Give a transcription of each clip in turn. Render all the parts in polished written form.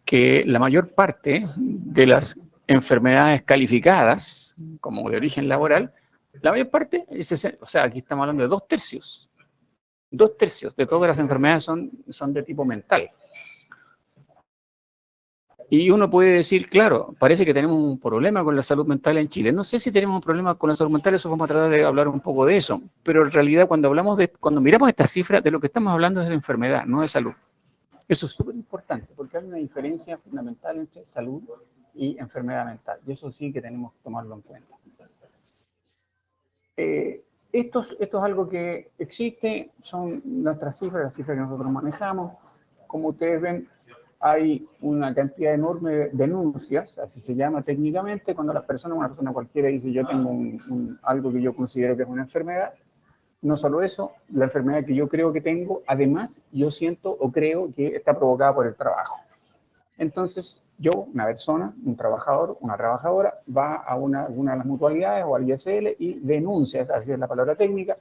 que la mayor parte de las enfermedades calificadas como de origen laboral, la mayor parte, o sea, aquí estamos hablando de 2/3. 2/3 de todas las enfermedades son de tipo mental. Y uno puede decir, claro, parece que tenemos un problema con la salud mental en Chile. No sé si tenemos un problema con la salud mental, eso vamos a tratar de hablar un poco de eso. Pero en realidad cuando miramos estas cifras, de lo que estamos hablando es de enfermedad, no de salud. Eso es súper importante, porque hay una diferencia fundamental entre salud y enfermedad mental. Y eso sí que tenemos que tomarlo en cuenta. Esto es algo que existe, son nuestras cifras, las cifras que nosotros manejamos. Como ustedes ven, hay una cantidad enorme de denuncias, así se llama técnicamente, cuando una persona cualquiera dice yo tengo algo que yo considero que es una enfermedad. No solo eso, la enfermedad que yo creo que tengo, además yo siento o creo que está provocada por el trabajo. Entonces, una persona, un trabajador, una trabajadora, va a una de las mutualidades o al ISL y denuncia, así es la palabra técnica,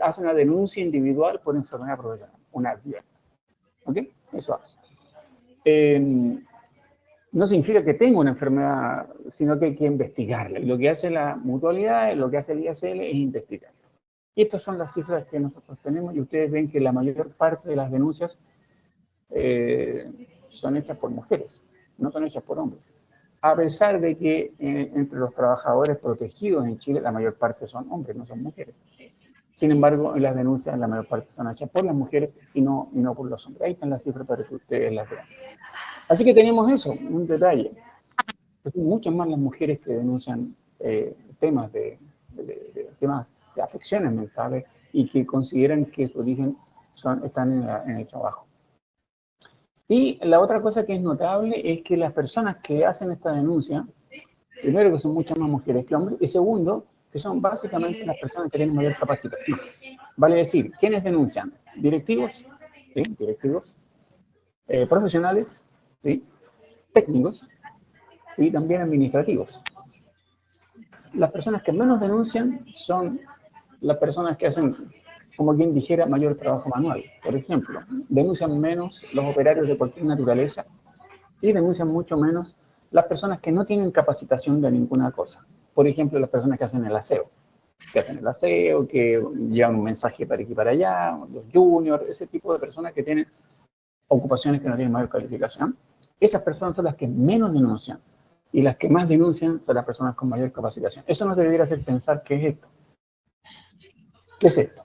hace una denuncia individual por enfermedad profesional, una advierte. ¿Ok? Eso hace. No significa que tenga una enfermedad, sino que hay que investigarla. Y lo que hace la mutualidad, lo que hace el ISL es investigar. Y estas son las cifras que nosotros tenemos y ustedes ven que la mayor parte de las denuncias son hechas por mujeres, no son hechas por hombres. A pesar de que entre los trabajadores protegidos en Chile la mayor parte son hombres, no son mujeres. Sin embargo, en las denuncias la mayor parte son hechas por las mujeres y no por los hombres. Ahí están las cifras para que ustedes las vean. Así que tenemos eso, un detalle. Son muchas más las mujeres que denuncian temas de afecciones mentales y que consideran que su origen están en el trabajo. Y la otra cosa que es notable es que las personas que hacen esta denuncia, primero que son muchas más mujeres que hombres, y segundo, que son básicamente las personas que tienen mayor capacitación. Vale decir, ¿quiénes denuncian? Directivos, ¿sí? Directivos, profesionales, ¿sí? Técnicos y también administrativos. Las personas que menos denuncian son las personas que hacen, como quien dijera, mayor trabajo manual. Por ejemplo, denuncian menos los operarios de cualquier naturaleza y denuncian mucho menos las personas que no tienen capacitación de ninguna cosa. Por ejemplo, las personas que hacen el aseo, que llevan un mensaje para aquí y para allá, los juniors, ese tipo de personas que tienen ocupaciones que no tienen mayor calificación. Esas personas son las que menos denuncian y las que más denuncian son las personas con mayor capacitación. Eso nos debería hacer pensar qué es esto. ¿Qué es esto?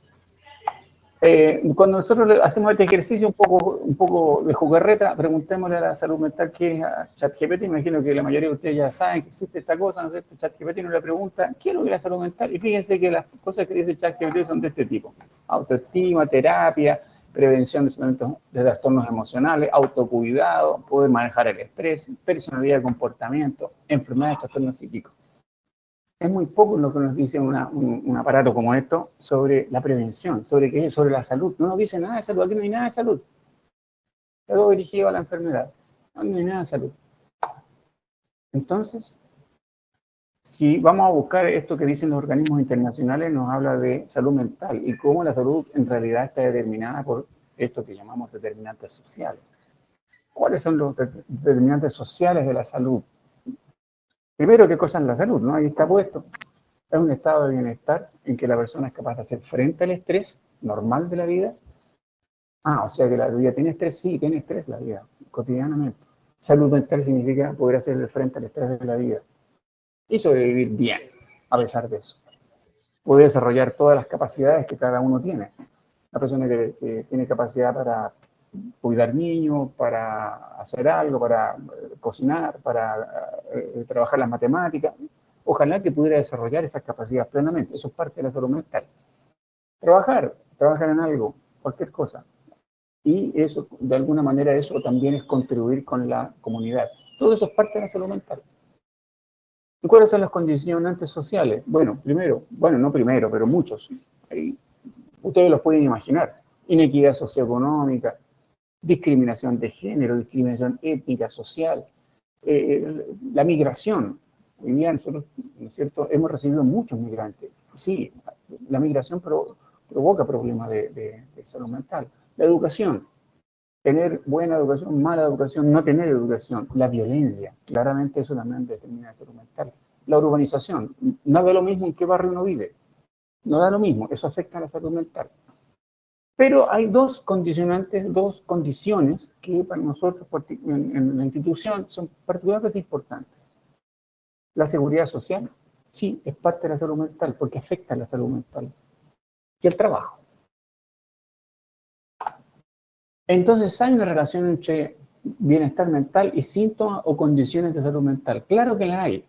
Cuando nosotros hacemos este ejercicio un poco de jugarreta, preguntémosle a la salud mental qué es ChatGPT. Imagino que la mayoría de ustedes ya saben que existe esta cosa, ¿no es cierto? ChatGPT nos le pregunta, ¿qué es lo que es la salud mental? Y fíjense que las cosas que dice ChatGPT son de este tipo. Autoestima, terapia, prevención de trastornos emocionales, autocuidado, poder manejar el estrés, personalidad y comportamiento, enfermedades, trastornos psíquicos. Es muy poco lo que nos dice un aparato como esto sobre la prevención, sobre la salud. No nos dice nada de salud, aquí no hay nada de salud. Todo dirigido a la enfermedad. No hay nada de salud. Entonces, si vamos a buscar esto que dicen los organismos internacionales, nos habla de salud mental y cómo la salud en realidad está determinada por esto que llamamos determinantes sociales. ¿Cuáles son los determinantes sociales de la salud? Primero, ¿qué cosa es la salud? ¿No? Ahí está puesto. Es un estado de bienestar en que la persona es capaz de hacer frente al estrés normal de la vida. O sea que la vida tiene estrés, sí, tiene estrés la vida, cotidianamente. Salud mental significa poder hacer frente al estrés de la vida y sobrevivir bien, a pesar de eso. Poder desarrollar todas las capacidades que cada uno tiene. La persona que tiene capacidad para cuidar niños, para hacer algo, para cocinar, para trabajar las matemáticas. Ojalá que pudiera desarrollar esas capacidades plenamente. Eso es parte de la salud mental. Trabajar en algo, cualquier cosa. Y eso, de alguna manera, eso también es contribuir con la comunidad. Todo eso es parte de la salud mental. ¿Y cuáles son las condicionantes sociales? Bueno, no primero, pero muchos. Ahí, ustedes los pueden imaginar. Inequidad socioeconómica, discriminación de género, discriminación étnica, social, la migración. Hoy día nosotros, ¿no es cierto?, hemos recibido muchos migrantes. Sí, la migración provoca problemas de salud mental. La educación. tener buena educación, mala educación, no tener educación, la violencia, claramente eso también determina la salud mental. La urbanización, no da lo mismo en qué barrio uno vive, no da lo mismo, eso afecta a la salud mental. Pero hay dos condicionantes, dos condiciones que para nosotros en la institución son particularmente importantes. La seguridad social, sí, es parte de la salud mental porque afecta a la salud mental. Y el trabajo. Entonces, ¿hay una relación entre bienestar mental y síntomas o condiciones de salud mental? Claro que la hay.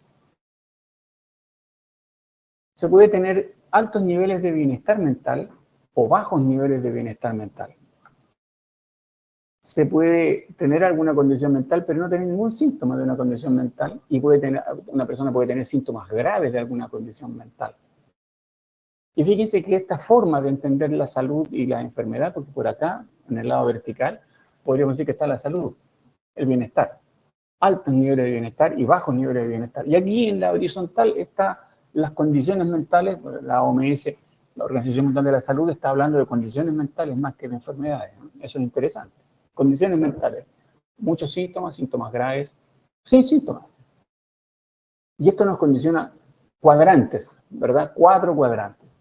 Se puede tener altos niveles de bienestar mental o bajos niveles de bienestar mental. Se puede tener alguna condición mental, pero no tener ningún síntoma de una condición mental, y una persona puede tener síntomas graves de alguna condición mental. Y fíjense que esta forma de entender la salud y la enfermedad, porque por acá, en el lado vertical, podríamos decir que está la salud, el bienestar, altos niveles de bienestar y bajos niveles de bienestar. Y aquí en la horizontal están las condiciones mentales, la OMS, la Organización Mundial de la Salud, está hablando de condiciones mentales más que de enfermedades, ¿no? Eso es interesante. Condiciones mentales, muchos síntomas, síntomas graves, sin síntomas. Y esto nos condiciona cuadrantes, ¿verdad? 4 cuadrantes.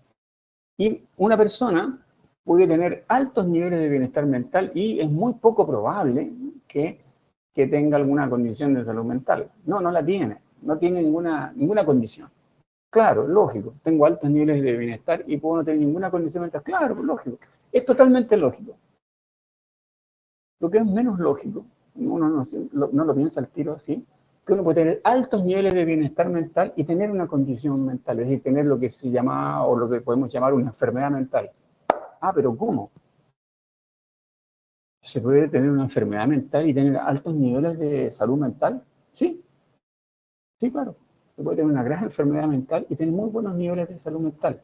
Y una persona puede tener altos niveles de bienestar mental y es muy poco probable que tenga alguna condición de salud mental. No, no la tiene. No tiene ninguna condición. Claro, lógico. Tengo altos niveles de bienestar y puedo no tener ninguna condición mental. Claro, lógico. Es totalmente lógico. Lo que es menos lógico, uno no lo piensa al tiro así, que uno puede tener altos niveles de bienestar mental y tener una condición mental, es decir, tener lo que se llama, o lo que podemos llamar una enfermedad mental. Ah, pero ¿cómo? ¿Se puede tener una enfermedad mental y tener altos niveles de salud mental? Sí, sí, claro. Se puede tener una gran enfermedad mental y tener muy buenos niveles de salud mental.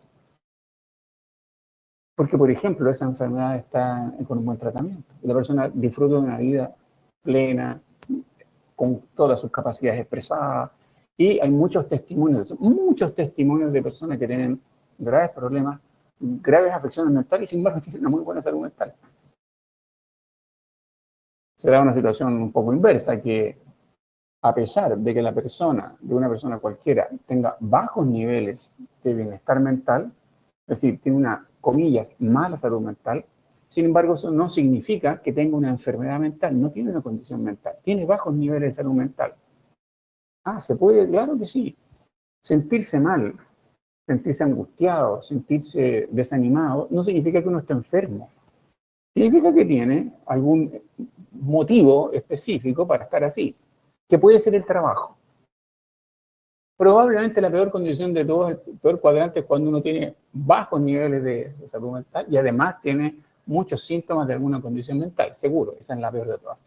Porque, por ejemplo, esa enfermedad está con un buen tratamiento. Y la persona disfruta de una vida plena, con todas sus capacidades expresadas. Y hay muchos testimonios de personas que tienen graves problemas, graves afecciones mentales y sin embargo tienen una muy buena salud mental. Se da una situación un poco inversa, que a pesar de que una persona cualquiera, tenga bajos niveles de bienestar mental, es decir, tiene una, comillas, mala salud mental, sin embargo, eso no significa que tenga una enfermedad mental, no tiene una condición mental, tiene bajos niveles de salud mental. Ah, ¿se puede? Claro que sí. Sentirse mal, sentirse angustiado, sentirse desanimado, no significa que uno esté enfermo. Significa que tiene algún motivo específico para estar así, que puede ser el trabajo. Probablemente la peor condición de todos, el peor cuadrante, es cuando uno tiene bajos niveles de salud mental y además tiene muchos síntomas de alguna condición mental, seguro, esa es la peor de todas.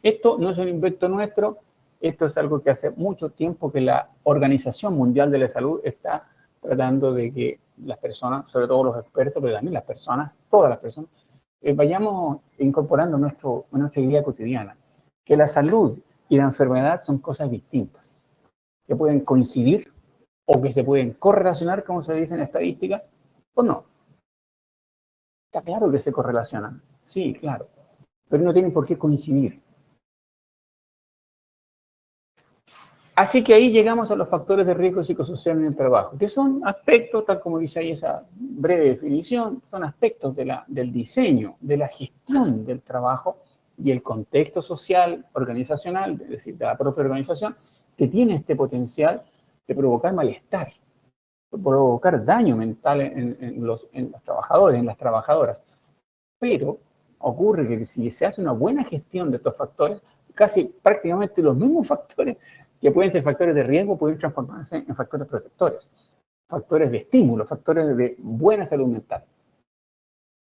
Esto no es un invento nuestro, esto es algo que hace mucho tiempo que la Organización Mundial de la Salud está tratando de que las personas, sobre todo los expertos, pero también las personas, todas las personas, vayamos incorporando en nuestra idea cotidiana, que la salud y la enfermedad son cosas distintas, que pueden coincidir o que se pueden correlacionar, como se dice en estadística, o no. Está claro que se correlacionan, sí, claro, pero no tienen por qué coincidir. Así que ahí llegamos a los factores de riesgo psicosocial en el trabajo, que son aspectos, tal como dice ahí esa breve definición, son aspectos del diseño, de la gestión del trabajo y el contexto social, organizacional, es decir, de la propia organización, que tiene este potencial de provocar malestar, de provocar daño mental en los trabajadores, en las trabajadoras. Pero ocurre que si se hace una buena gestión de estos factores, casi prácticamente los mismos factores que pueden ser factores de riesgo pueden transformarse en factores protectores, factores de estímulo, factores de buena salud mental.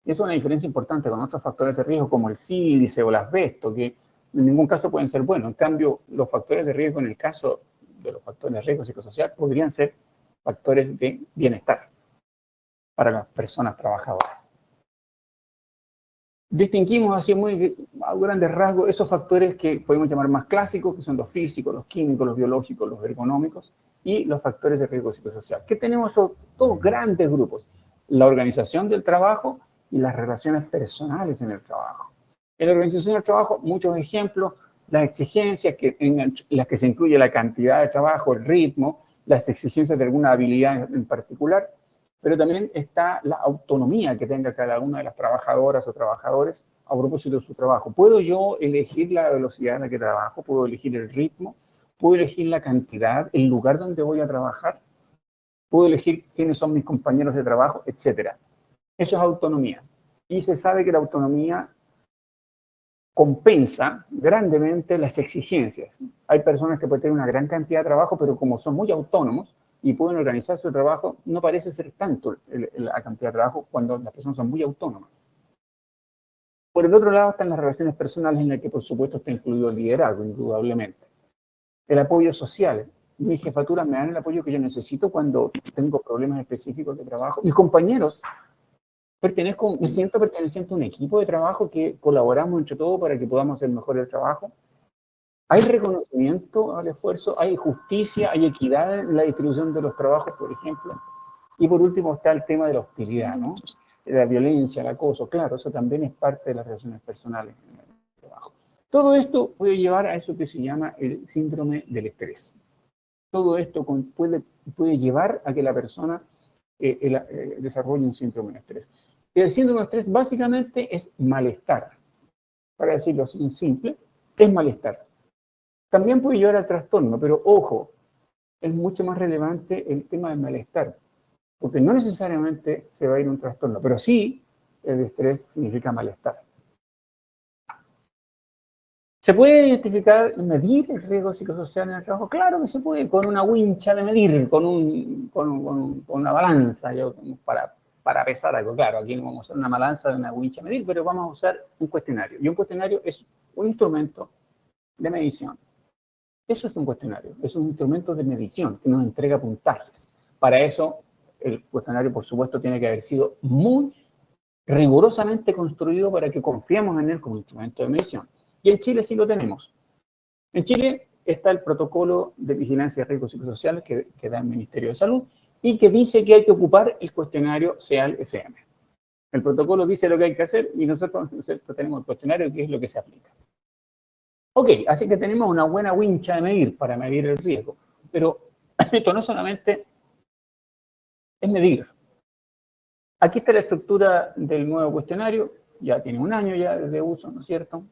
Y eso es una diferencia importante con otros factores de riesgo como el sílice o el asbesto, que en ningún caso pueden ser buenos. En cambio, los factores de riesgo en el caso de los factores de riesgo psicosocial podrían ser factores de bienestar para las personas trabajadoras. Distinguimos así muy a grandes rasgos esos factores que podemos llamar más clásicos, que son los físicos, los químicos, los biológicos, los ergonómicos, y los factores de riesgo psicosocial. ¿Qué tenemos? Esos dos grandes grupos: la organización del trabajo y las relaciones personales en el trabajo. En la organización del trabajo, muchos ejemplos, las exigencias en las que se incluye la cantidad de trabajo, el ritmo, las exigencias de alguna habilidad en particular, pero también está la autonomía que tenga cada una de las trabajadoras o trabajadores a propósito de su trabajo. ¿Puedo yo elegir la velocidad en la que trabajo? ¿Puedo elegir el ritmo? ¿Puedo elegir la cantidad, el lugar donde voy a trabajar? ¿Puedo elegir quiénes son mis compañeros de trabajo? Etcétera. Eso es autonomía. Y se sabe que la autonomía compensa grandemente las exigencias. Hay personas que pueden tener una gran cantidad de trabajo, pero como son muy autónomos y pueden organizar su trabajo, no parece ser tanto la cantidad de trabajo cuando las personas son muy autónomas. Por el otro lado están las relaciones personales en las que por supuesto está incluido el liderazgo, indudablemente. El apoyo social. Mis jefaturas me dan el apoyo que yo necesito cuando tengo problemas específicos de trabajo. Mis compañeros, me siento perteneciente a un equipo de trabajo que colaboramos entre todos para que podamos hacer mejor el trabajo. Hay reconocimiento al esfuerzo, hay justicia, hay equidad en la distribución de los trabajos, por ejemplo. Y por último está el tema de la hostilidad, ¿no? La violencia, el acoso, claro, eso también es parte de las relaciones personales en el trabajo. Todo esto puede llevar a eso que se llama el síndrome del estrés. Todo esto puede llevar a que la persona desarrolle un síndrome de estrés. El síndrome de estrés básicamente es malestar. Para decirlo así, simple, es malestar. También puede llevar al trastorno, pero ojo, es mucho más relevante el tema del malestar, porque no necesariamente se va a ir un trastorno, pero sí el estrés significa malestar. ¿Se puede identificar y medir el riesgo psicosocial en el trabajo? Claro que se puede, con una wincha de medir, con una balanza, para pesar algo. Claro, aquí no vamos a usar una balanza de una wincha a medir, pero vamos a usar un cuestionario. Y un cuestionario es un instrumento de medición. Eso es un cuestionario, es un instrumento de medición que nos entrega puntajes. Para eso, el cuestionario, por supuesto, tiene que haber sido muy rigurosamente construido para que confiemos en él como instrumento de medición. Y en Chile sí lo tenemos. En Chile está el protocolo de vigilancia de riesgos psicosociales que da el Ministerio de Salud y que dice que hay que ocupar el cuestionario CEAL-SM. El protocolo dice lo que hay que hacer y nosotros tenemos el cuestionario que es lo que se aplica. Ok, así que tenemos una buena wincha de medir para medir el riesgo, pero esto no solamente es medir. Aquí está la estructura del nuevo cuestionario, ya tiene un año ya de uso, ¿no es cierto?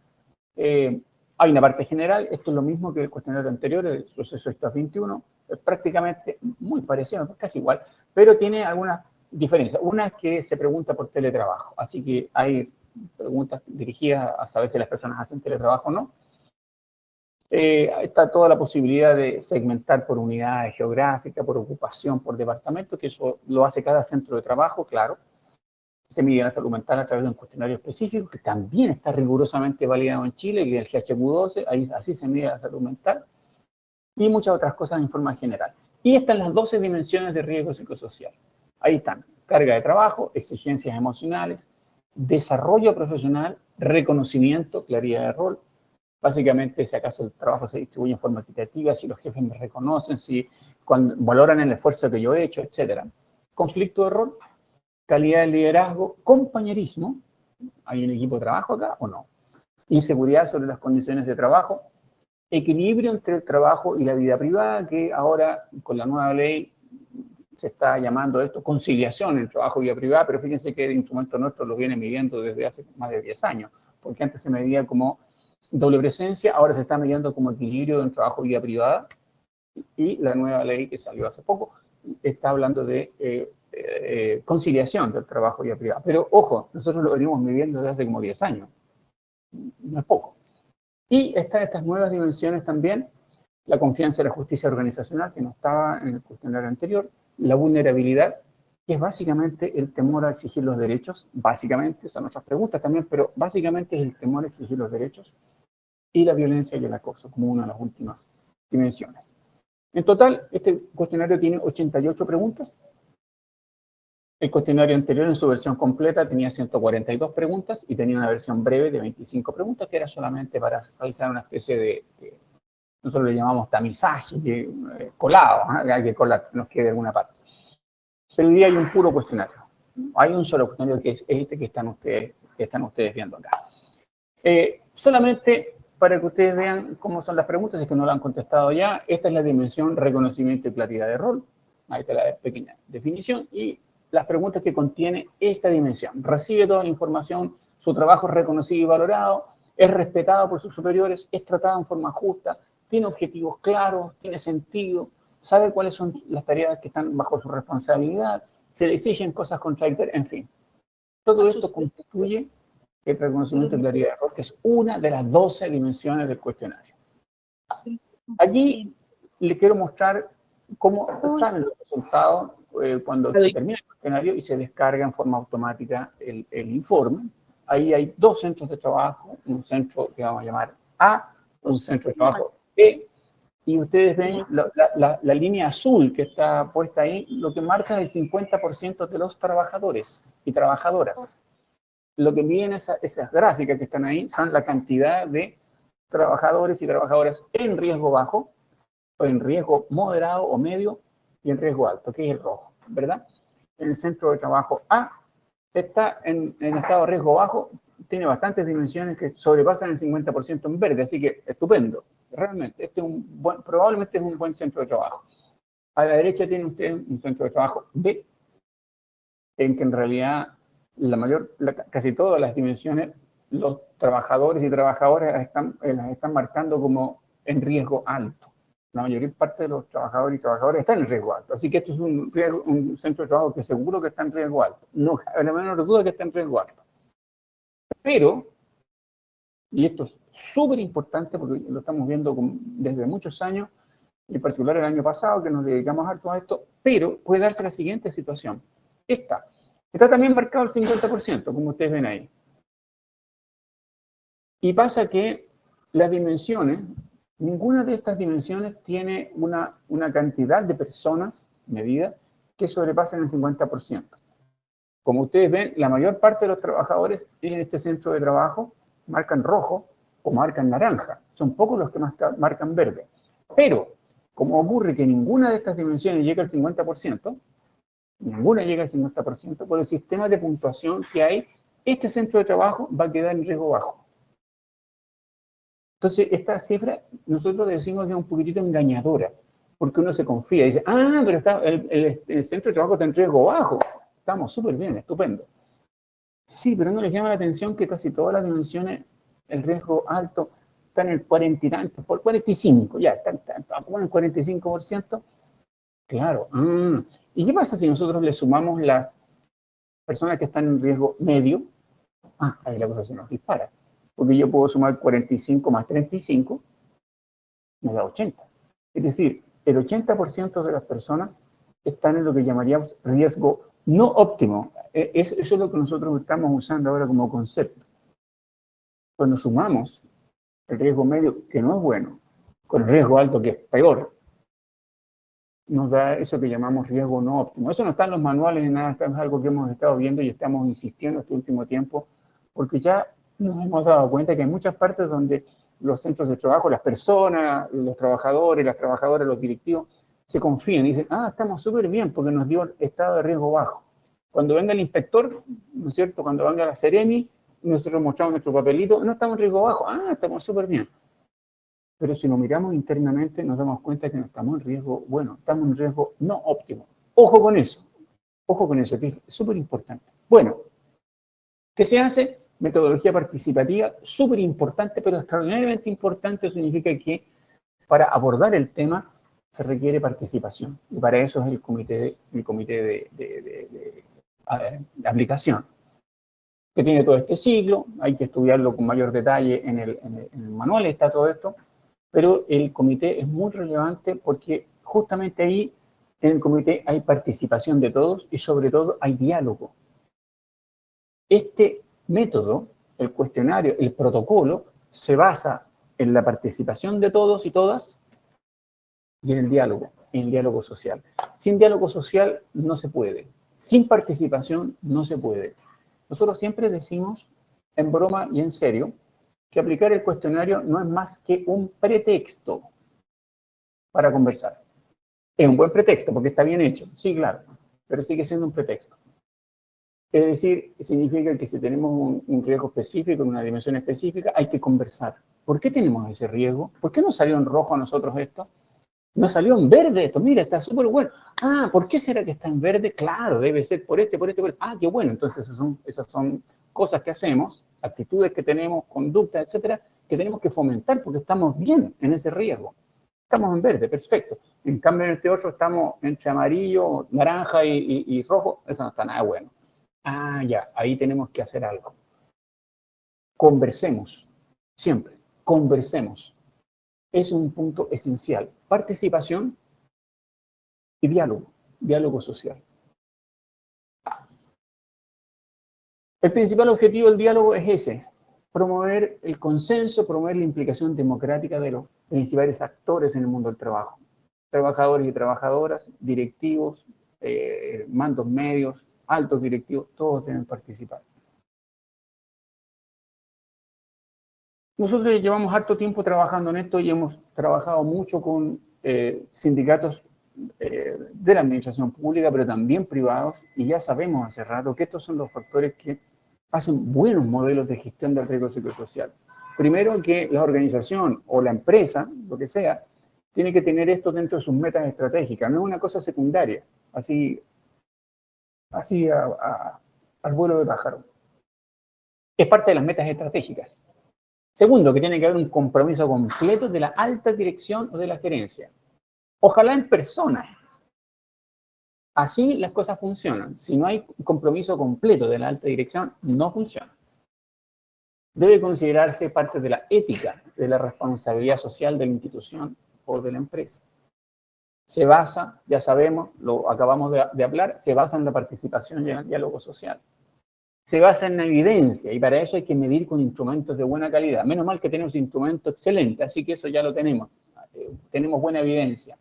Hay una parte general, esto es lo mismo que el cuestionario anterior, el proceso STAF 21, es prácticamente muy parecido, casi igual, pero tiene algunas diferencias. Una es que se pregunta por teletrabajo, así que hay preguntas dirigidas a saber si las personas hacen teletrabajo o no. Está toda la posibilidad de segmentar por unidades geográficas, por ocupación, por departamento, que eso lo hace cada centro de trabajo, claro. Se mide la salud mental a través de un cuestionario específico que también está rigurosamente validado en Chile, que es el GHQ-12, así se mide la salud mental, y muchas otras cosas en forma general. Y están las 12 dimensiones de riesgo psicosocial. Ahí están: carga de trabajo, exigencias emocionales, desarrollo profesional, reconocimiento, claridad de rol. Básicamente, si acaso el trabajo se distribuye en forma equitativa, si los jefes me reconocen, si valoran el esfuerzo que yo he hecho, etc. Conflicto de rol, calidad de liderazgo, compañerismo. ¿Hay un equipo de trabajo acá o no? Inseguridad sobre las condiciones de trabajo, equilibrio entre el trabajo y la vida privada, que ahora con la nueva ley se está llamando esto conciliación entre trabajo y vida privada, pero fíjense que el instrumento nuestro lo viene midiendo desde hace más de 10 años, porque antes se medía como doble presencia, ahora se está midiendo como equilibrio entre trabajo y vida privada, y la nueva ley que salió hace poco está hablando de conciliación del trabajo y vida privada. Pero ojo, nosotros lo venimos midiendo desde hace como 10 años, no es poco. Y están estas nuevas dimensiones también: la confianza y la justicia organizacional, que no estaba en el cuestionario anterior, la vulnerabilidad, que es básicamente el temor a exigir los derechos, básicamente, son otras preguntas también, pero básicamente es el temor a exigir los derechos, y la violencia y el acoso, como una de las últimas dimensiones. En total, este cuestionario tiene 88 preguntas. El cuestionario anterior, en su versión completa, tenía 142 preguntas y tenía una versión breve de 25 preguntas, que era solamente para realizar una especie de nosotros le llamamos tamizaje, colado, hay que colar, nos quede alguna parte. Pero hoy día hay un puro cuestionario. Hay un solo cuestionario que es este que están ustedes viendo acá. Solamente para que ustedes vean cómo son las preguntas, si es que no lo han contestado ya, esta es la dimensión reconocimiento y claridad de rol. Ahí está la pequeña definición y las preguntas que contiene esta dimensión. Recibe toda la información, su trabajo es reconocido y valorado, es respetado por sus superiores, es tratado en forma justa, tiene objetivos claros, tiene sentido, sabe cuáles son las tareas que están bajo su responsabilidad, se le exigen cosas contradictorias, en fin. Todo esto constituye el reconocimiento de claridad de rol, que es una de las 12 dimensiones del cuestionario. Aquí les quiero mostrar cómo salen los resultados cuando se termina el cuestionario y se descarga en forma automática el informe. Ahí hay dos centros de trabajo, un centro que vamos a llamar A, un centro de trabajo B, y ustedes ven la línea azul que está puesta ahí, lo que marca el 50% de los trabajadores y trabajadoras. Lo que miden esas gráficas que están ahí son la cantidad de trabajadores y trabajadoras en riesgo bajo, o en riesgo moderado o medio, y en riesgo alto, que es el rojo, ¿verdad? En el centro de trabajo A está en estado de riesgo bajo, tiene bastantes dimensiones que sobrepasan el 50% en verde, así que estupendo. Realmente, este es probablemente es un buen centro de trabajo. A la derecha tiene usted un centro de trabajo B, en que en realidad casi todas las dimensiones, los trabajadores y trabajadoras las están marcando como en riesgo alto. La mayor parte de los trabajadores y trabajadoras están en riesgo alto. Así que esto es un centro de trabajo que seguro que está en riesgo alto. No cabe la menor duda que está en riesgo alto. Pero, y esto es súper importante porque lo estamos viendo desde muchos años, y en particular el año pasado que nos dedicamos harto a esto, pero puede darse la siguiente situación. Está también marcado el 50%, como ustedes ven ahí. Y pasa que las dimensiones, ninguna de estas dimensiones tiene una cantidad de personas medidas que sobrepasen el 50%. Como ustedes ven, la mayor parte de los trabajadores en este centro de trabajo marcan rojo o marcan naranja. Son pocos los que marcan verde. Pero, como ocurre que ninguna de estas dimensiones llega al 50%, ninguna llega al 50%, por el sistema de puntuación que hay, este centro de trabajo va a quedar en riesgo bajo. Entonces, esta cifra nosotros decimos que es un poquitito engañadora, porque uno se confía y dice, pero el centro de trabajo está en riesgo bajo. Estamos súper bien, estupendo. Sí, pero no les llama la atención que casi todas las dimensiones, el riesgo alto, está en el 40 y tanto, por 45, ya, está en el 45%. Claro. ¿Y qué pasa si nosotros le sumamos las personas que están en riesgo medio? Ahí la cosa se nos dispara. Porque yo puedo sumar 45 más 35, me da 80. Es decir, el 80% de las personas están en lo que llamaríamos riesgo no óptimo. Eso es lo que nosotros estamos usando ahora como concepto. Cuando sumamos el riesgo medio, que no es bueno, con el riesgo alto, que es peor, nos da eso que llamamos riesgo no óptimo. Eso no está en los manuales ni nada, es algo que hemos estado viendo y estamos insistiendo este último tiempo, porque ya nos hemos dado cuenta que hay muchas partes donde los centros de trabajo, las personas, los trabajadores, las trabajadoras, los directivos, se confían y dicen, estamos súper bien porque nos dio estado de riesgo bajo. Cuando venga el inspector, ¿no es cierto? Cuando venga la Seremi, nosotros mostramos nuestro papelito, no estamos en riesgo bajo, estamos súper bien. Pero si lo miramos internamente nos damos cuenta que no estamos en riesgo, estamos en riesgo no óptimo. Ojo con eso, que es súper importante. Bueno, ¿qué se hace? Metodología participativa, súper importante, pero extraordinariamente importante, significa que para abordar el tema se requiere participación. Y para eso es el comité de aplicación, que tiene todo este ciclo, hay que estudiarlo con mayor detalle en el manual, está todo esto, pero el comité es muy relevante porque justamente ahí en el comité hay participación de todos y sobre todo hay diálogo. Este método, el cuestionario, el protocolo, se basa en la participación de todos y todas y en el diálogo social. Sin diálogo social no se puede. Sin participación no se puede. Nosotros siempre decimos, en broma y en serio, que aplicar el cuestionario no es más que un pretexto para conversar. Es un buen pretexto porque está bien hecho, sí, claro, pero sigue siendo un pretexto. Es decir, significa que si tenemos un riesgo específico, en una dimensión específica, hay que conversar. ¿Por qué tenemos ese riesgo? ¿Por qué no salió en rojo a nosotros esto? No salió en verde esto, mira, está súper bueno. Ah, ¿por qué será que está en verde? Claro, debe ser por este, por este, por este. Ah, qué bueno. Entonces esas son cosas que hacemos, actitudes que tenemos, conductas, etcétera, que tenemos que fomentar porque estamos bien en ese riesgo. Estamos en verde, perfecto. En cambio, en este otro estamos entre amarillo, naranja y rojo. Eso no está nada bueno. Ah, ya, ahí tenemos que hacer algo. Conversemos, siempre, conversemos. Es un punto esencial. Participación y diálogo, diálogo social. El principal objetivo del diálogo es ese, promover el consenso, promover la implicación democrática de los principales actores en el mundo del trabajo. Trabajadores y trabajadoras, directivos, mandos medios, altos directivos, todos deben participar. Nosotros llevamos harto tiempo trabajando en esto y hemos trabajado mucho con sindicatos de la administración pública, pero también privados, y ya sabemos hace rato que estos son los factores que hacen buenos modelos de gestión del riesgo psicosocial. Primero, que la organización o la empresa, lo que sea, tiene que tener esto dentro de sus metas estratégicas, no es una cosa secundaria, así al vuelo de pájaro. Es parte de las metas estratégicas. Segundo, que tiene que haber un compromiso completo de la alta dirección o de la gerencia. Ojalá en persona. Así las cosas funcionan. Si no hay compromiso completo de la alta dirección, no funciona. Debe considerarse parte de la ética, de la responsabilidad social de la institución o de la empresa. Se basa, ya sabemos, lo acabamos de hablar, se basa en la participación y en el diálogo social. Se basa en la evidencia y para eso hay que medir con instrumentos de buena calidad. Menos mal que tenemos instrumentos excelentes, así que eso ya lo tenemos. Tenemos buena evidencia.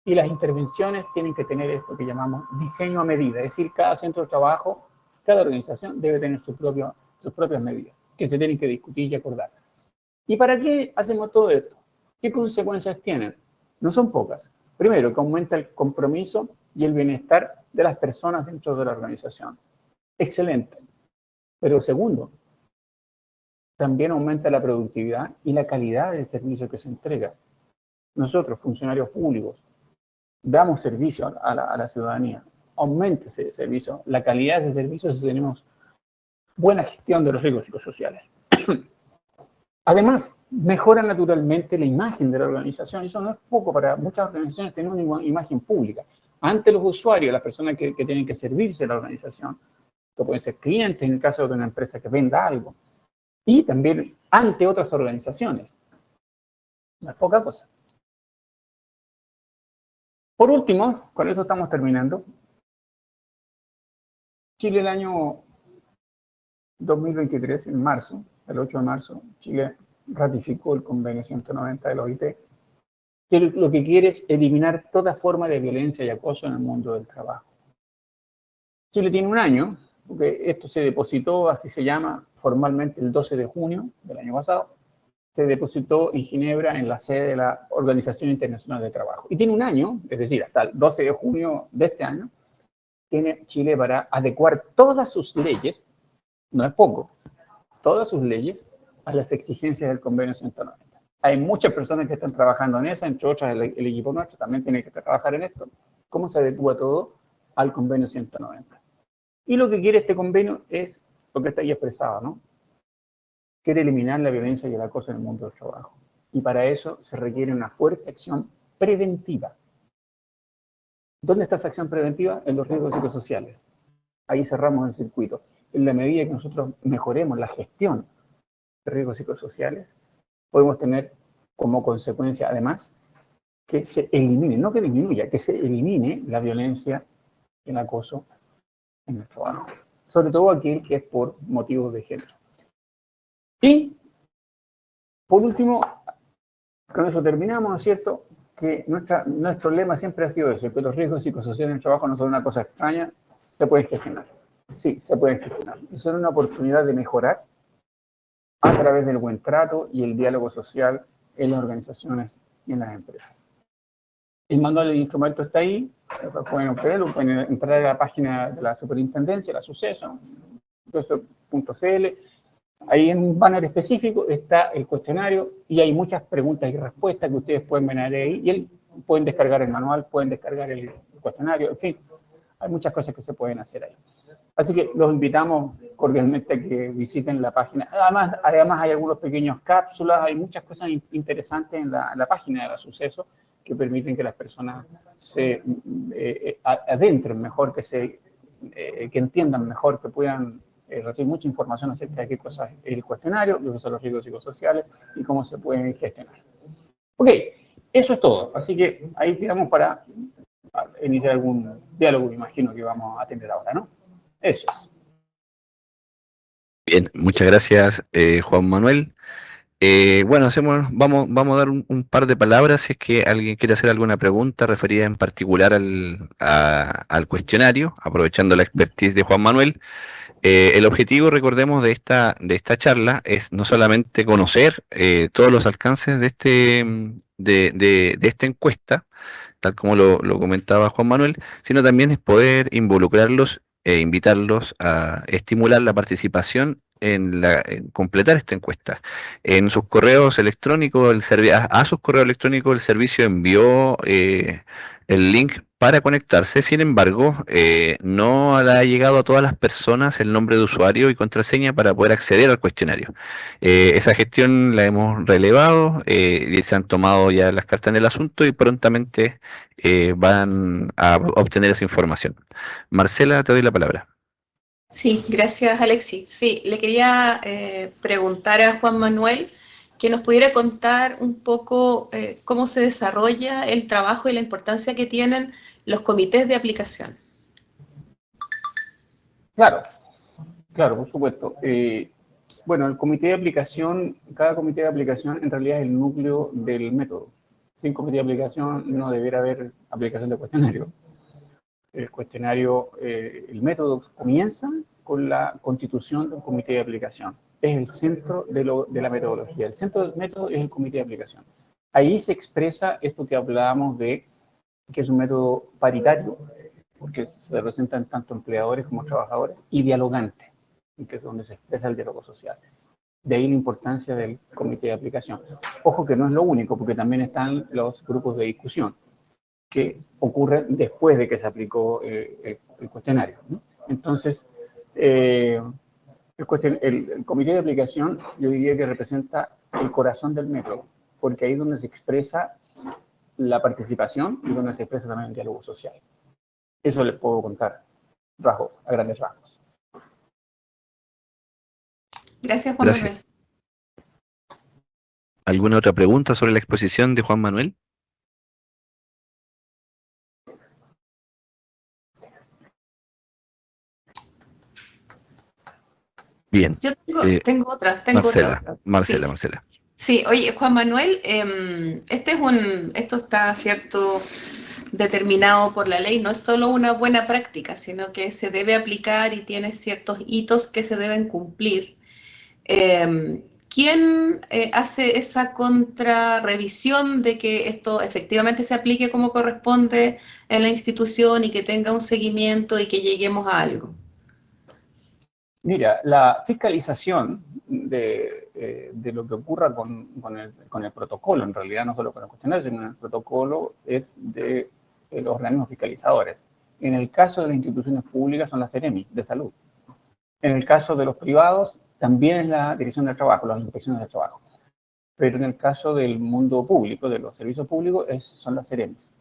Y las intervenciones tienen que tener esto que llamamos diseño a medida, es decir, cada centro de trabajo, cada organización debe tener sus propias medidas, que se tienen que discutir y acordar. ¿Y para qué hacemos todo esto? ¿Qué consecuencias tienen? No son pocas. Primero, que aumenta el compromiso y el bienestar de las personas dentro de la organización. Excelente. Pero segundo, también aumenta la productividad y la calidad del servicio que se entrega. Nosotros, funcionarios públicos, damos servicio a la ciudadanía. Aumenta ese servicio, la calidad de ese servicio si tenemos buena gestión de los riesgos psicosociales. Además, mejora naturalmente la imagen de la organización. Eso no es poco para muchas organizaciones tener una imagen pública. Ante los usuarios, las personas que tienen que servirse a la organización, que pueden ser clientes en el caso de una empresa que venda algo, y también ante otras organizaciones. No es poca cosa. Por último, con eso estamos terminando. Chile el año 2023, en marzo, el 8 de marzo, Chile ratificó el convenio 190 de la OIT, que lo que quiere es eliminar toda forma de violencia y acoso en el mundo del trabajo. Chile tiene un año, porque esto se depositó, así se llama, formalmente el 12 de junio del año pasado, se depositó en Ginebra en la sede de la Organización Internacional de Trabajo. Y tiene un año, es decir, hasta el 12 de junio de este año, tiene Chile para adecuar todas sus leyes, no es poco, todas sus leyes a las exigencias del convenio 190. Hay muchas personas que están trabajando en eso, entre otras el equipo nuestro también tiene que trabajar en esto. ¿Cómo se adecua todo al convenio 190? Y lo que quiere este convenio es lo que está ahí expresado, ¿no? Quiere eliminar la violencia y el acoso en el mundo del trabajo. Y para eso se requiere una fuerte acción preventiva. ¿Dónde está esa acción preventiva? En los riesgos psicosociales. Ahí cerramos el circuito. En la medida que nosotros mejoremos la gestión de riesgos psicosociales, podemos tener como consecuencia, además, que se elimine, no que disminuya, que se elimine la violencia y el acoso en el trabajo. Sobre todo aquel que es por motivos de género. Y, por último, con eso terminamos, ¿no es cierto? Que nuestro lema siempre ha sido eso, que los riesgos psicosociales en el trabajo no son una cosa extraña, se pueden gestionar. Sí, se pueden gestionar. Y son una oportunidad de mejorar a través del buen trato y el diálogo social en las organizaciones y en las empresas. El manual del instrumento está ahí, pueden obtenerlo, pueden entrar a la página de la superintendencia, la suceso, suceso.cl. Ahí en un banner específico está el cuestionario y hay muchas preguntas y respuestas que ustedes pueden ver ahí y pueden descargar el manual, pueden descargar el cuestionario, en fin, hay muchas cosas que se pueden hacer ahí. Así que los invitamos cordialmente a que visiten la página. Además hay algunos pequeños cápsulas, hay muchas cosas interesantes en la página de la suceso que permiten que las personas se adentren mejor, que entiendan mejor, que puedan recibir mucha información acerca de qué cosas es el cuestionario, qué son los riesgos psicosociales y cómo se pueden gestionar. Ok, eso es todo. Así que ahí quedamos para iniciar algún diálogo, me imagino que vamos a tener ahora, ¿no? Eso es. Bien, muchas gracias, Juan Manuel. Bueno, vamos a dar un par de palabras si es que alguien quiere hacer alguna pregunta referida en particular al cuestionario, aprovechando la expertise de Juan Manuel. El objetivo, recordemos, de esta charla es no solamente conocer todos los alcances de esta encuesta, tal como lo comentaba Juan Manuel, sino también es poder involucrarlos e invitarlos a estimular la participación en completar esta encuesta. En sus correos electrónicos, a sus correos electrónicos el servicio envió el link para conectarse. Sin embargo, no le ha llegado a todas las personas el nombre de usuario y contraseña para poder acceder al cuestionario. Esa gestión la hemos relevado y se han tomado ya las cartas en el asunto y prontamente van a obtener esa información. Marcela, te doy la palabra. Sí, gracias Alexis. Sí, le quería preguntar a Juan Manuel que nos pudiera contar un poco cómo se desarrolla el trabajo y la importancia que tienen los comités de aplicación. Claro, claro, por supuesto. Bueno, el comité de aplicación, cada comité de aplicación en realidad es el núcleo del método. Sin comité de aplicación no debiera haber aplicación de cuestionario. El cuestionario, el método comienza con la constitución de un comité de aplicación. Es el centro de la metodología. El centro del método es el comité de aplicación. Ahí se expresa esto que hablábamos de que es un método paritario, porque se representan tanto empleadores como trabajadores, y dialogante, que es donde se expresa el diálogo social. De ahí la importancia del comité de aplicación. Ojo que no es lo único, porque también están los grupos de discusión, que ocurren después de que se aplicó el cuestionario, ¿no? Entonces, el comité de aplicación yo diría que representa el corazón del método, porque ahí es donde se expresa la participación y donde se expresa también el diálogo social. Eso les puedo contar a grandes rasgos. Gracias, Juan Gracias. Manuel. ¿Alguna otra pregunta sobre la exposición de Juan Manuel? Bien. Yo tengo otra. Marcela. Sí, oye, Juan Manuel, esto está, cierto, determinado por la ley, no es solo una buena práctica, sino que se debe aplicar y tiene ciertos hitos que se deben cumplir. ¿Quién hace esa contrarrevisión de que esto efectivamente se aplique como corresponde en la institución y que tenga un seguimiento y que lleguemos a algo? Mira, la fiscalización de lo que ocurra con el protocolo, en realidad no solo con el cuestionario, sino el protocolo es de los organismos fiscalizadores. En el caso de las instituciones públicas son las CEREMI de salud. En el caso de los privados también es la Dirección del Trabajo, las inspecciones del trabajo. Pero en el caso del mundo público, de los servicios públicos, son las CEREMIs.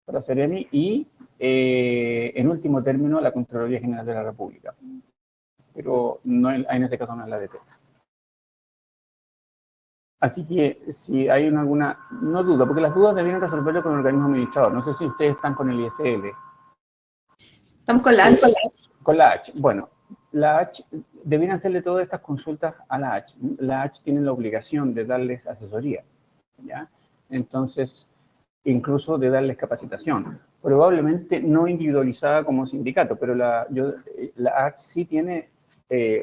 La CEREMI y, en último término, la Contraloría General de la República. Pero no, en este caso no es la DT. Así que si hay alguna, no duda, porque las dudas debieron resolverlo con el organismo administrador. No sé si ustedes están con el ISL. Estamos con la H. Con la H. Bueno, la H, debieran hacerle todas estas consultas a la H. La H tiene la obligación de darles asesoría, ¿ya? Entonces, incluso de darles capacitación. Probablemente no individualizada como sindicato, pero la H sí tiene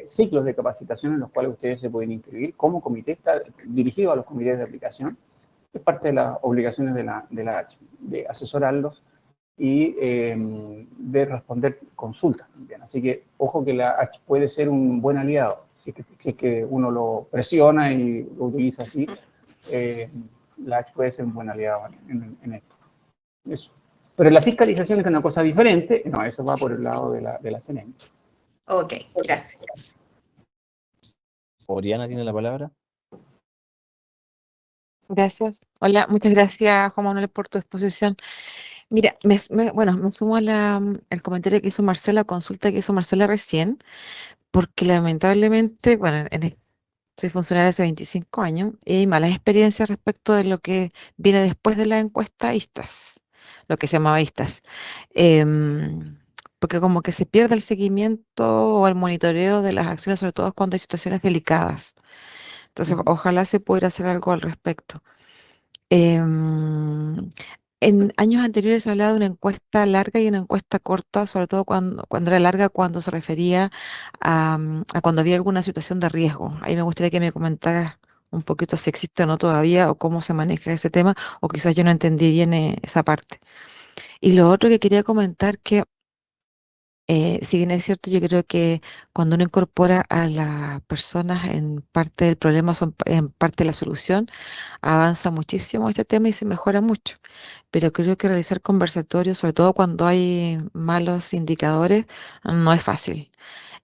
ciclos de capacitación en los cuales ustedes se pueden inscribir como comité, está dirigido a los comités de aplicación, Es parte de las obligaciones de la H, de asesorarlos y de responder consultas también. Así que, ojo que la H puede ser un buen aliado, si es que uno lo presiona y lo utiliza así, la H puede ser un buen aliado en esto. Eso. Pero la fiscalización es una cosa diferente, no, eso va por el lado de la CNM. Ok, gracias. Oriana tiene la palabra. Gracias. Hola, muchas gracias, Juan Manuel, por tu exposición. Mira, bueno, me sumo a al comentario que hizo Marcela, consulta que hizo Marcela recién, porque lamentablemente, bueno, soy funcionaria hace 25 años y hay malas experiencias respecto de lo que viene después de la encuesta ISTAS, lo que se llamaba ISTAS. Porque como que se pierde el seguimiento o el monitoreo de las acciones, sobre todo cuando hay situaciones delicadas. Entonces, ojalá se pudiera hacer algo al respecto. Em, en años anteriores se hablaba de una encuesta larga y una encuesta corta, sobre todo cuando era larga, cuando se refería a cuando había alguna situación de riesgo. Ahí me gustaría que me comentaras un poquito si existe o no todavía, o cómo se maneja ese tema, o quizás yo no entendí bien esa parte. Y lo otro que quería comentar que si bien es cierto, yo creo que cuando uno incorpora a las personas en parte del problema, son en parte de la solución, avanza muchísimo este tema y se mejora mucho. Pero creo que realizar conversatorios, sobre todo cuando hay malos indicadores, no es fácil.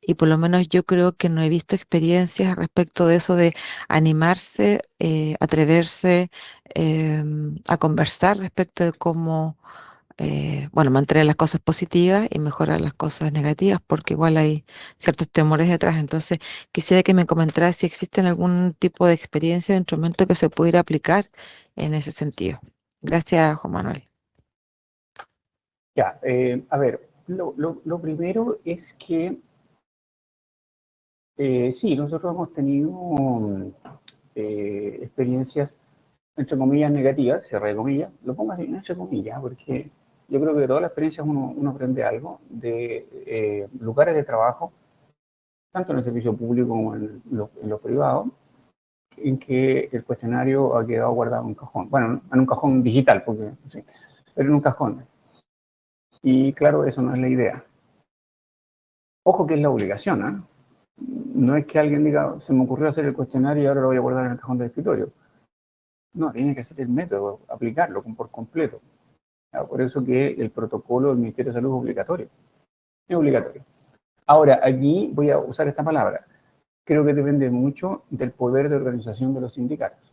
Y por lo menos yo creo que no he visto experiencias respecto de eso de animarse, atreverse a conversar respecto de cómo bueno, mantener las cosas positivas y mejorar las cosas negativas, porque igual hay ciertos temores detrás. Entonces, quisiera que me comentaras si existen algún tipo de experiencia o instrumento que se pudiera aplicar en ese sentido. Gracias, Juan Manuel. Ya, a ver, lo primero es que sí, nosotros hemos tenido experiencias, entre comillas, negativas, cierre de comillas, lo pongo así, entre comillas, porque yo creo que de todas las experiencias uno aprende algo de lugares de trabajo, tanto en el servicio público como en los privados, en que el cuestionario ha quedado guardado en un cajón. Bueno, en un cajón digital, porque, sí, pero en un cajón. Y claro, eso no es la idea. Ojo que es la obligación, ¿eh? No es que alguien diga, se me ocurrió hacer el cuestionario y ahora lo voy a guardar en el cajón del escritorio. No, tiene que ser el método, aplicarlo por completo. Por eso que el protocolo del Ministerio de Salud es obligatorio. Es obligatorio. Ahora, aquí voy a usar esta palabra. Creo que depende mucho del poder de organización de los sindicatos.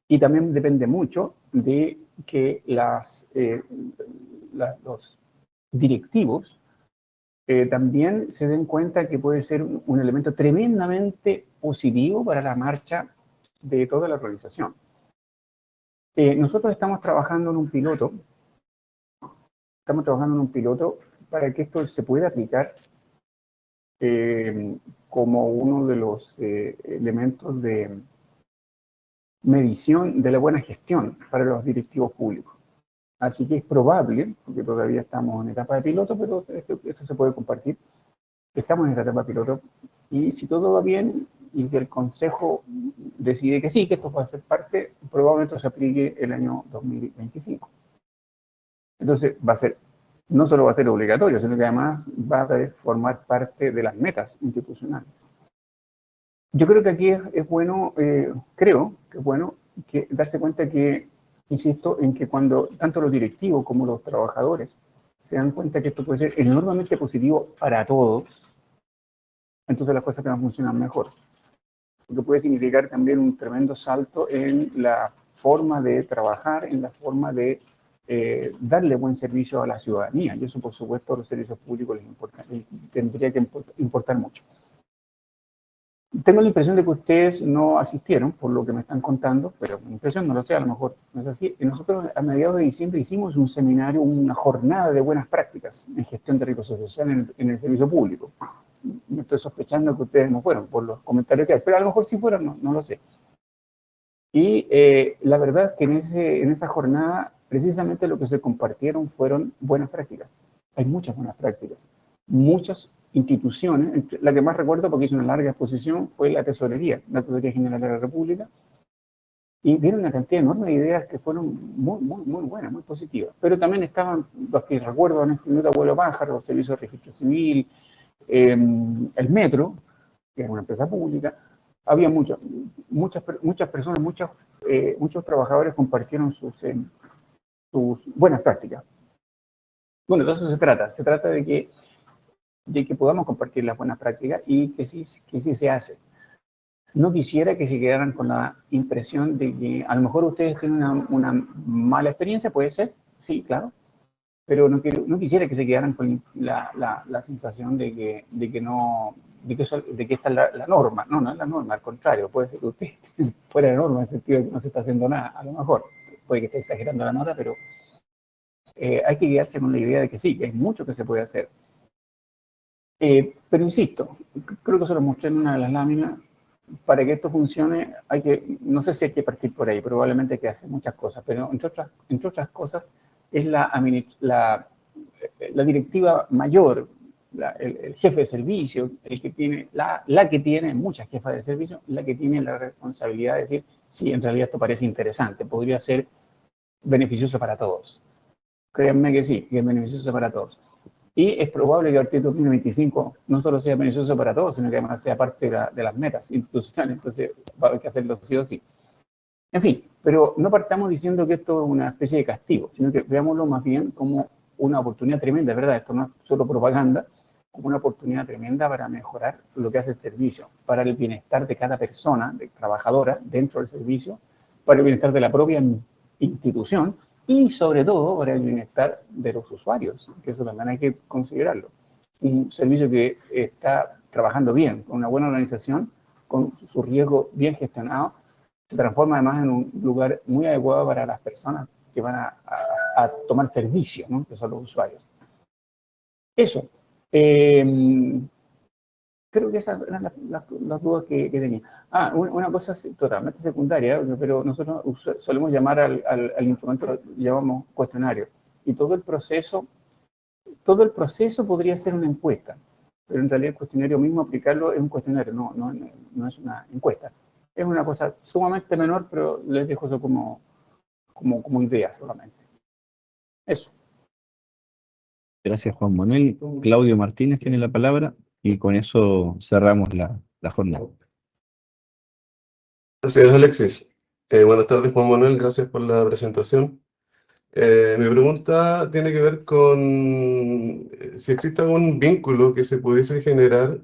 Y también depende mucho de que los directivos también se den cuenta que puede ser un elemento tremendamente positivo para la marcha de toda la organización. Nosotros estamos trabajando en un piloto para que esto se pueda aplicar como uno de los elementos de medición de la buena gestión para los directivos públicos. Así que es probable, porque todavía estamos en etapa de piloto, pero esto se puede compartir. Estamos en esta etapa piloto y si todo va bien y si el Consejo decide que sí, que esto va a ser parte, probablemente se aplique el año 2025. Entonces no solo va a ser obligatorio, sino que además va a formar parte de las metas institucionales. Yo creo que aquí es bueno, creo que es bueno darse cuenta que, insisto, en que cuando tanto los directivos como los trabajadores se dan cuenta que esto puede ser enormemente positivo para todos, entonces las cosas van a funcionar mejor. Porque puede significar también un tremendo salto en la forma de trabajar, en la forma de darle buen servicio a la ciudadanía. Y eso, por supuesto, a los servicios públicos les tendría que importar mucho. Tengo la impresión de que ustedes no asistieron, por lo que me están contando, pero mi impresión no lo sé, a lo mejor no es así. Y nosotros a mediados de diciembre hicimos un seminario, una jornada de buenas prácticas en gestión de recursos sociales en el servicio público. Me estoy sospechando que ustedes no fueron por los comentarios que hay, pero a lo mejor sí fueron, no lo sé. Y la verdad es que en esa jornada precisamente lo que se compartieron fueron buenas prácticas. Hay muchas buenas prácticas. Muchas instituciones, la que más recuerdo porque hizo una larga exposición fue la Tesorería General de la República, Y vieron una cantidad enorme de ideas que fueron muy buenas, muy positivas. Pero también estaban los que recuerdo en este minuto, Abuelo Pájaro, el Servicio de Registro Civil, el Metro, que es una empresa pública. Había muchas personas, muchos trabajadores compartieron sus buenas prácticas. Bueno, de eso se trata de que podamos compartir las buenas prácticas y que sí se hace. No quisiera que se quedaran con la impresión de que a lo mejor ustedes tienen una mala experiencia, puede ser, sí, claro, pero no quisiera que se quedaran con la sensación de que esta es la norma. No, no es la norma, al contrario, puede ser que usted esté fuera de norma en el sentido de que no se está haciendo nada, a lo mejor, puede que esté exagerando la nota, pero hay que guiarse con la idea de que sí, que hay mucho que se puede hacer. Pero insisto, creo que se lo mostré en una de las láminas. Para que esto funcione, no sé si hay que partir por ahí, probablemente hay que hacer muchas cosas, pero entre otras cosas es la directiva mayor, el jefe de servicio, el que tiene, la que tiene, muchas jefas de servicio, la que tiene la responsabilidad de decir, sí, en realidad esto parece interesante, podría ser beneficioso para todos. Créanme que sí, que es beneficioso para todos. Y es probable que a partir de 2025 no solo sea beneficioso para todos, sino que además sea parte de las metas institucionales. Entonces va a haber que hacerlo sí o sí. En fin, pero no partamos diciendo que esto es una especie de castigo, sino que veámoslo más bien como una oportunidad tremenda, ¿verdad? Esto no es solo propaganda, como una oportunidad tremenda para mejorar lo que hace el servicio, para el bienestar de cada persona, de trabajadora dentro del servicio, para el bienestar de la propia institución y sobre todo para el bienestar de los usuarios, que eso también hay que considerarlo. Un servicio que está trabajando bien, con una buena organización, con su riesgo bien gestionado, se transforma además en un lugar muy adecuado para las personas que van a tomar servicio, ¿no? Que son los usuarios. Eso. Creo que esas eran las dudas que tenía. Una cosa totalmente secundaria, pero nosotros solemos llamar al instrumento, llamamos cuestionario. Y todo el proceso podría ser una encuesta, pero en realidad el cuestionario mismo, aplicarlo es un cuestionario, no es una encuesta. Es una cosa sumamente menor, pero les dejo eso como idea solamente. Eso. Gracias, Juan Manuel. Claudio Martínez tiene la palabra y con eso cerramos la jornada. Gracias, Alexis. Buenas tardes, Juan Manuel. Gracias por la presentación. Mi pregunta tiene que ver con si existe algún vínculo que se pudiese generar,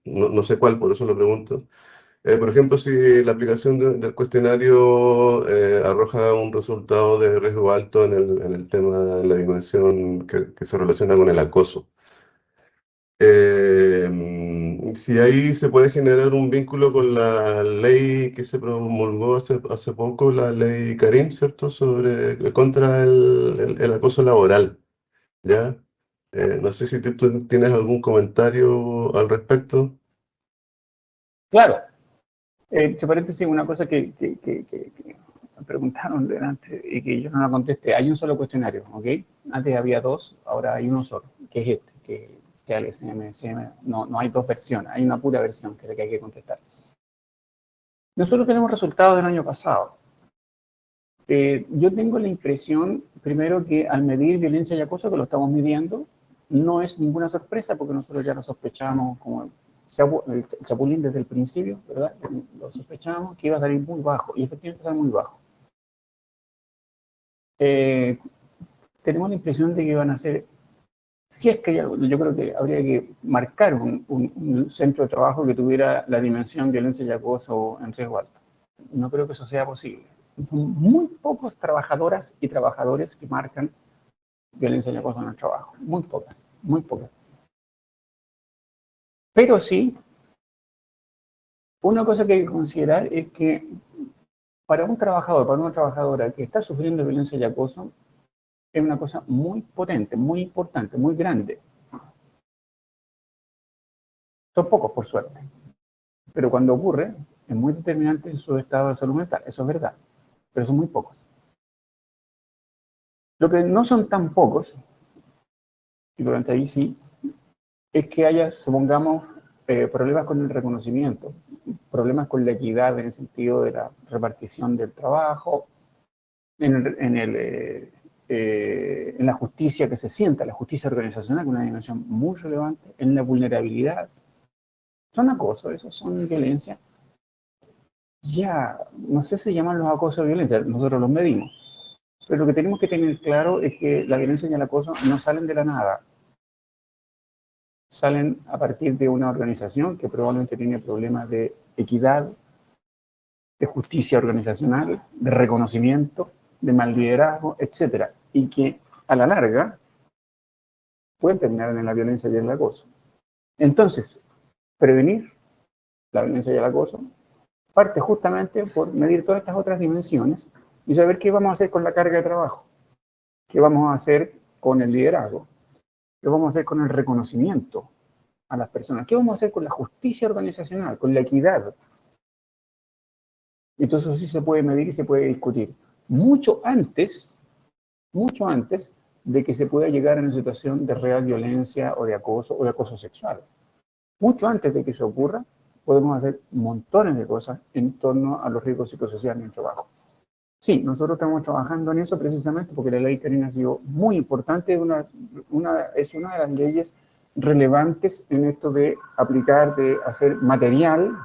no sé cuál, por eso lo pregunto. Por ejemplo, si la aplicación del cuestionario arroja un resultado de riesgo alto en el tema de la dimensión que se relaciona con el acoso. Si ahí se puede generar un vínculo con la ley que se promulgó hace poco, la ley Karim, ¿cierto? Contra el acoso laboral, ¿ya? No sé si tú tienes algún comentario al respecto. Claro. Entre paréntesis, una cosa que me preguntaron delante y que yo no la contesté. Hay un solo cuestionario, ¿ok? Antes había dos, ahora hay uno solo, que es este, que el SM. No hay dos versiones, hay una pura versión que es la que hay que contestar. Nosotros tenemos resultados del año pasado. Yo tengo la impresión, primero, que al medir violencia y acoso, que lo estamos midiendo, no es ninguna sorpresa, porque nosotros ya lo sospechábamos como el Chapulín desde el principio, ¿verdad? Lo sospechábamos que iba a salir muy bajo, y efectivamente sale muy bajo. Tenemos la impresión de que van a ser, si es que hay algo, yo creo que habría que marcar un centro de trabajo que tuviera la dimensión violencia y acoso en riesgo alto. No creo que eso sea posible. Son muy pocos trabajadoras y trabajadores que marcan violencia y acoso en el trabajo. Muy pocas, muy pocas. Pero sí, una cosa que hay que considerar es que para un trabajador, para una trabajadora que está sufriendo violencia y acoso, es una cosa muy potente, muy importante, muy grande. Son pocos, por suerte. Pero cuando ocurre, es muy determinante en su estado de salud mental. Eso es verdad. Pero son muy pocos. Lo que no son tan pocos, y durante ahí sí, es que haya, supongamos, problemas con el reconocimiento. problemas con la equidad en el sentido de la repartición del trabajo, en la justicia que se sienta, la justicia organizacional, que es una dimensión muy relevante, en la vulnerabilidad. Son acosos, esos son violencia. Ya, no sé si llaman los acosos o violencia, nosotros los medimos. Pero lo que tenemos que tener claro es que la violencia y el acoso no salen de la nada. Salen a partir de una organización que probablemente tiene problemas de equidad, de justicia organizacional, de reconocimiento, de mal liderazgo, etc. Y que a la larga pueden terminar en la violencia y el acoso. Entonces, prevenir la violencia y el acoso parte justamente por medir todas estas otras dimensiones y saber qué vamos a hacer con la carga de trabajo, qué vamos a hacer con el liderazgo, qué vamos a hacer con el reconocimiento a las personas, qué vamos a hacer con la justicia organizacional, con la equidad. Y todo eso sí se puede medir y se puede discutir. Mucho antes de que se pueda llegar a una situación de real violencia o de acoso sexual. Mucho antes de que eso ocurra, podemos hacer montones de cosas en torno a los riesgos psicosociales en el trabajo. Sí, nosotros estamos trabajando en eso precisamente porque la ley Karina ha sido muy importante, es una de las leyes relevantes en esto de aplicar, de hacer material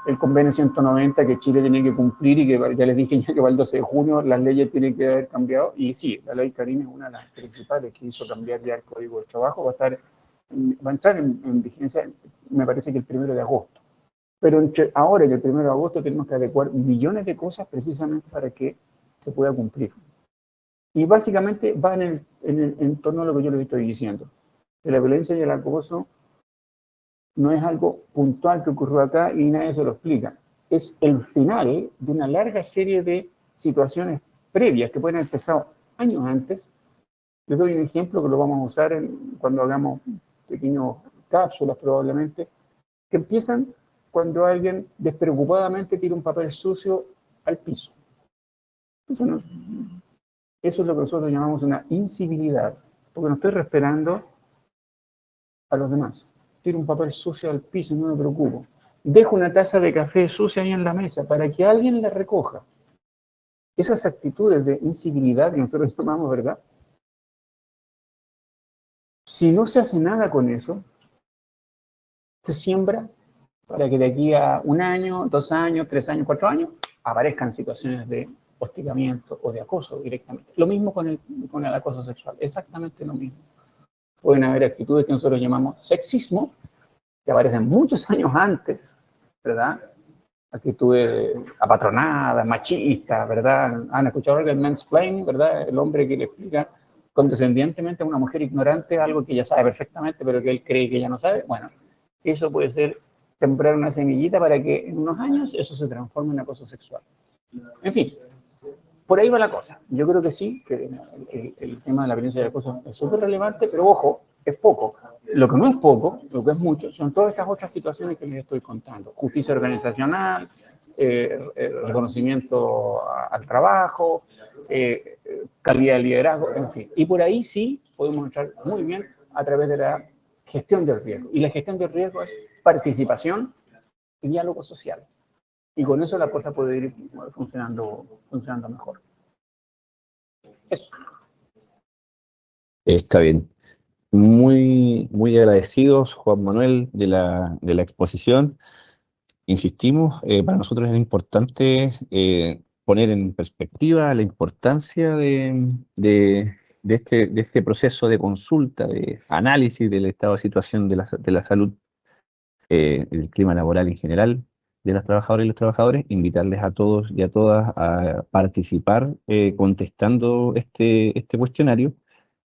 el convenio 190 que Chile tiene que cumplir y que ya les dije ya que para el 12 de junio las leyes tienen que haber cambiado. Y sí, la ley Karina es una de las principales que hizo cambiar ya el Código del Trabajo, va a entrar en vigencia, me parece que el 1 de agosto. Pero entre ahora y el 1 de agosto tenemos que adecuar millones de cosas precisamente para que se pueda cumplir. Y básicamente va en torno a lo que yo les estoy diciendo. Que la violencia y el acoso no es algo puntual que ocurrió acá y nadie se lo explica. Es el final de una larga serie de situaciones previas que pueden haber empezado años antes. Les doy un ejemplo que lo vamos a usar cuando hagamos pequeñas cápsulas probablemente, que empiezan cuando alguien despreocupadamente tira un papel sucio al piso. Eso es lo que nosotros llamamos una incivilidad, porque no estoy respetando a los demás. Tiro un papel sucio al piso y no me preocupo. Dejo una taza de café sucia ahí en la mesa para que alguien la recoja. Esas actitudes de incivilidad que nosotros llamamos, ¿verdad? Si no se hace nada con eso, se siembra para que de aquí a 1 año, 2 años, 3 años, 4 años, aparezcan situaciones de hostigamiento o de acoso directamente. Lo mismo con el acoso sexual, exactamente lo mismo. Pueden haber actitudes que nosotros llamamos sexismo, que aparecen muchos años antes, ¿verdad? Actitudes apatronadas, machistas, ¿verdad? Han escuchado hablar del mansplaining, ¿verdad? El hombre que le explica condescendientemente a una mujer ignorante algo que ella sabe perfectamente, pero que él cree que ella no sabe. Bueno, eso puede ser sembrar una semillita para que en unos años eso se transforme en acoso sexual. En fin, por ahí va la cosa. Yo creo que sí, que el tema de la violencia y el acoso es súper relevante, pero ojo, es poco. Lo que no es poco, lo que es mucho, son todas estas otras situaciones que les estoy contando. Justicia organizacional, reconocimiento al trabajo, calidad de liderazgo, en fin. Y por ahí sí podemos entrar muy bien a través de la gestión del riesgo. Y la gestión del riesgo es participación y diálogo social. Y con eso la cosa puede ir funcionando mejor. Eso. Está bien. Muy, muy agradecidos, Juan Manuel, de la exposición. Insistimos, para nosotros es importante poner en perspectiva la importancia de este proceso de consulta, de análisis del estado de situación de la salud, el clima laboral en general de las trabajadoras y los trabajadores, invitarles a todos y a todas a participar contestando este cuestionario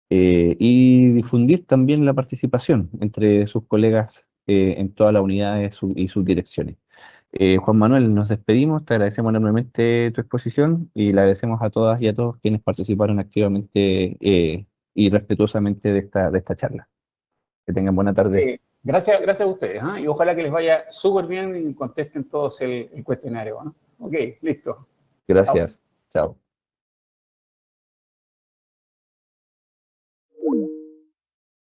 y difundir también la participación entre sus colegas en todas las unidades y sus direcciones. Juan Manuel, nos despedimos, te agradecemos enormemente tu exposición y le agradecemos a todas y a todos quienes participaron activamente y respetuosamente de esta charla. Que tengan buena tarde. Gracias a ustedes, ¿eh? Y ojalá que les vaya súper bien y contesten todos el cuestionario, ¿no? Ok, listo. Gracias. Chao.